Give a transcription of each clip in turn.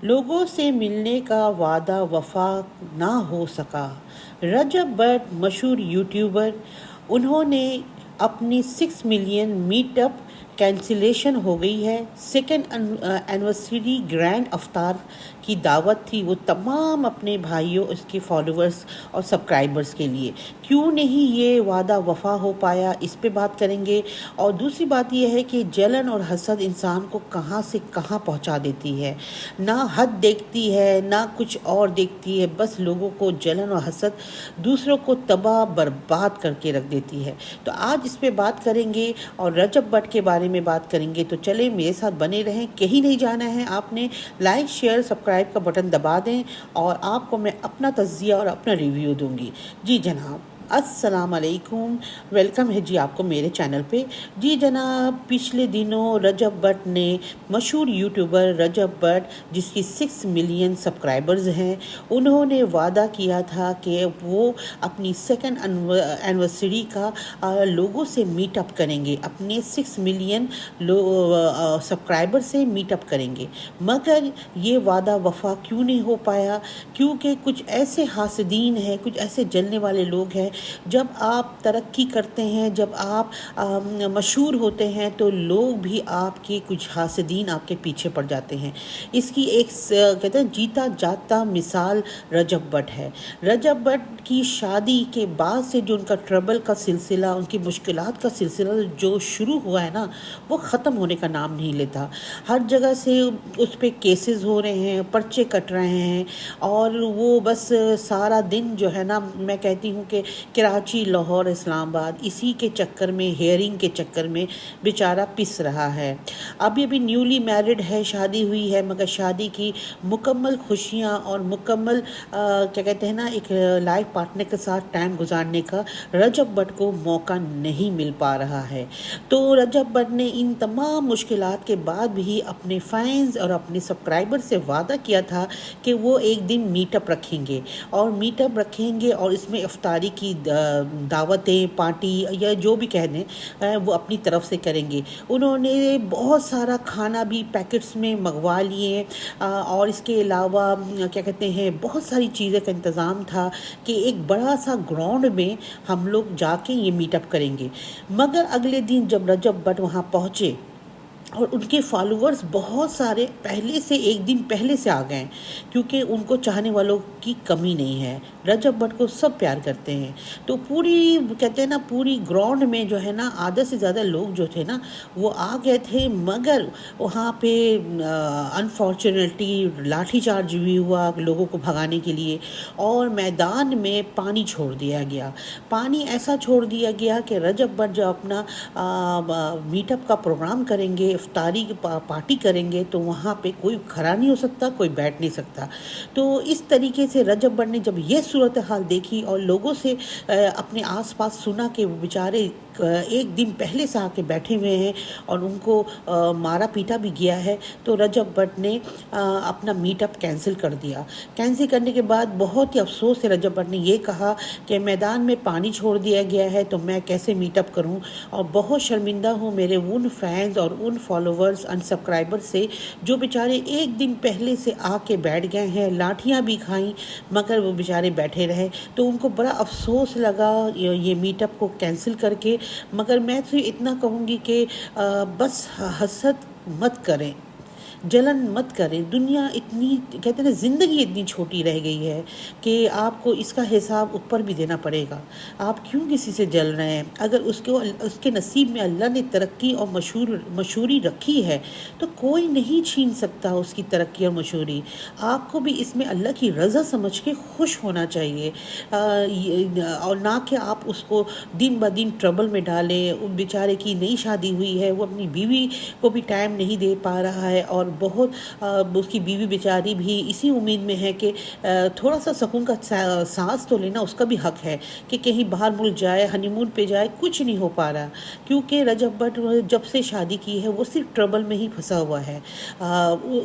लोगों से मिलने का वादा वफा ना हो सका। रजब बट मशहूर यूट्यूबर, उन्होंने अपनी 6 मिलियन मीटअप कैंसिलेशन हो गई है। सेकेंड एनिवर्सरी ग्रैंड अफ्तार की दावत थी, वो तमाम अपने भाइयों, उसके फॉलोअर्स और सब्सक्राइबर्स के लिए। क्यों नहीं ये वादा वफा हो पाया, इस पे बात करेंगे। और दूसरी बात यह है कि जलन और हसद इंसान को कहाँ से कहाँ पहुँचा देती है। ना हद देखती है, ना कुछ और देखती है, बस लोगों को जलन और हसद दूसरों को तबाह बर्बाद करके रख देती है। तो आज इस पे बात करेंगे और रजब बट के बारे में बात करेंगे। तो चले मेरे साथ बने रहें, कहीं नहीं जाना है आपने। लाइक शेयर सब्सक्राइब का बटन दबा दें और आपको मैं अपना तज्जिया और अपना रिव्यू दूंगी। जी जनाब, अस्सलाम अलैकुम, वेलकम है जी आपको मेरे चैनल पे। जी जनाब, पिछले दिनों रजब बट ने, मशहूर यूट्यूबर रजब बट जिसकी 6 मिलियन सब्सक्राइबर्स हैं, उन्होंने वादा किया था कि वो अपनी सेकेंड एनिवर्सरी का लोगों से मीटअप करेंगे, अपने 6 मिलियन सब्सक्राइबर से मीटअप करेंगे। मगर ये वादा वफा क्यों नहीं हो पाया? क्योंकि कुछ ऐसे हासदीन हैं, कुछ ऐसे जलने वाले लोग हैं। जब आप तरक्की करते हैं, जब आप मशहूर होते हैं, तो लोग भी आपके, कुछ हासदीन आपके पीछे पड़ जाते हैं। इसकी एक कहते हैं जीता जाता मिसाल रजब बट है। रजब बट की शादी के बाद से जो उनका ट्रबल का सिलसिला, उनकी मुश्किलात का सिलसिला जो शुरू हुआ है ना, वो ख़त्म होने का नाम नहीं लेता। हर जगह से उस पर केसेस हो रहे हैं, पर्चे कट रहे हैं, और वो बस सारा दिन जो है ना, मैं कहती हूँ कि कराची, लाहौर, इस्लामाबाद, इसी के चक्कर में, हेयरिंग के चक्कर में बेचारा पिस रहा है। अभी अभी न्यूली मैरिड है, शादी हुई है, मगर शादी की मुकम्मल खुशियाँ और मुकम्मल क्या कहते हैं ना, एक लाइफ पार्टनर के साथ टाइम गुजारने का रजब बट को मौका नहीं मिल पा रहा है। तो रजब बट ने इन तमाम मुश्किलात के बाद भी अपने फैंस और अपने सब्सक्राइबर से वादा किया था कि वो एक दिन मीटअप रखेंगे, और इसमें इफ्तारी की दावतें, पार्टी या जो भी कह दें, वो अपनी तरफ से करेंगे। उन्होंने बहुत सारा खाना भी पैकेट्स में मंगवा लिए, और इसके अलावा क्या कहते हैं, बहुत सारी चीज़ें का इंतज़ाम था कि एक बड़ा सा ग्राउंड में हम लोग जाके ये मीटअप करेंगे। मगर अगले दिन जब रजब बट वहाँ पहुँचे, और उनके फॉलोअर्स बहुत सारे पहले से, एक दिन पहले से आ गए, क्योंकि उनको चाहने वालों की कमी नहीं है। रजब बट को सब प्यार करते हैं। तो पूरी कहते हैं ना, पूरी ग्राउंड में जो है ना, आधे से ज़्यादा लोग जो थे ना, वो आ गए थे। मगर वहाँ पे अनफॉर्चुनेटली लाठीचार्ज भी हुआ लोगों को भगाने के लिए, और मैदान में पानी छोड़ दिया गया। पानी ऐसा छोड़ दिया गया कि रजब बट जब अपना मीटअप का प्रोग्राम करेंगे, इफ्तारी की पार्टी करेंगे, तो वहाँ पे कोई खड़ा नहीं हो सकता, कोई बैठ नहीं सकता। तो इस तरीके से रजब बट ने जब ये सूरत हाल देखी और लोगों से अपने आसपास सुना कि वो बेचारे एक दिन पहले से आके बैठे हुए हैं और उनको मारा पीटा भी गया है, तो रजब बट ने अपना मीटअप कैंसिल कर दिया। कैंसिल करने के बाद बहुत ही अफसोस से रजब बट ने ये कहा कि मैदान में पानी छोड़ दिया गया है, तो मैं कैसे मीटअप करूं, और बहुत शर्मिंदा हूं मेरे उन फैंस और उन फॉलोवर्स एंड सब्सक्राइबर्स से जो बेचारे एक दिन पहले से आके बैठ गए हैं, लाठियां भी खाई, मगर वो बेचारे बैठे रहे। तो उनको बड़ा अफसोस लगा ये मीटअप को कैंसिल करके। मगर मैं तो इतना कहूँगी कि बस हसद मत करें, जलन मत करें। दुनिया इतनी, कहते हैं ना, ज़िंदगी इतनी छोटी रह गई है कि आपको इसका हिसाब ऊपर भी देना पड़ेगा। आप क्यों किसी से जल रहे हैं? अगर उसके नसीब में अल्लाह ने तरक्की और मशहूरी रखी है, तो कोई नहीं छीन सकता उसकी तरक्की और मशहूरी। आपको भी इसमें अल्लाह की रज़ा समझ के खुश होना चाहिए, और ना कि आप उसको दिन ब दिन ट्रबल में डालें। उस बेचारे की नई शादी हुई है, वो अपनी बीवी को भी टाइम नहीं दे पा रहा है, और बहुत उसकी बीवी बेचारी भी इसी उम्मीद में है कि थोड़ा सा सुकून का सांस तो लेना उसका भी हक है कि कहीं बाहर मुल्क जाए, हनीमून पे जाए। कुछ नहीं हो पा रहा, क्योंकि रजब बट जब से शादी की है वो सिर्फ ट्रबल में ही फंसा हुआ है।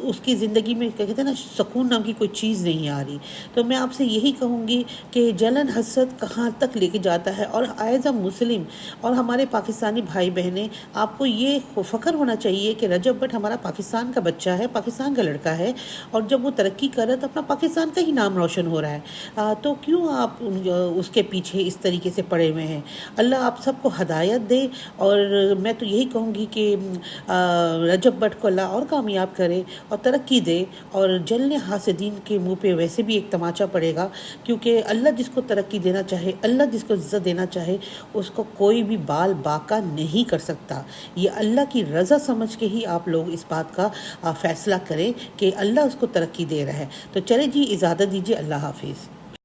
उसकी ज़िंदगी में कहते हैं ना, सुकून नाम की कोई चीज़ नहीं आ रही। तो मैं आपसे यही कहूँगी कि जलन हसद कहाँ तक लेके जाता है। और एज अ मुस्लिम और हमारे पाकिस्तानी भाई बहनें, आपको ये फ़ख्र होना चाहिए कि रजब बट हमारा पाकिस्तान का بچہ ہے، پاکستان کا لڑکا ہے، اور جب وہ ترقی کر رہا ہے تو اپنا پاکستان کا ہی نام روشن ہو رہا ہے، تو کیوں آپ اس کے پیچھے اس طریقے سے پڑے ہوئے ہیں؟ اللہ آپ سب کو ہدایت دے، اور میں تو یہی کہوں گی کہ رجب بٹ کو اللہ اور کامیاب کرے اور ترقی دے، اور جلنے حاسدین کے منہ پہ ویسے بھی ایک تماچا پڑے گا، کیونکہ اللہ جس کو ترقی دینا چاہے، اللہ جس کو عزت دینا چاہے، اس کو کوئی بھی بال باکا نہیں کر سکتا۔ یہ اللہ کی رضا سمجھ کے ہی آپ لوگ اس بات کا فیصلہ کریں کہ اللہ اس کو ترقی دے رہا ہے۔ تو چلے جی، اجازت دیجیے، اللہ حافظ۔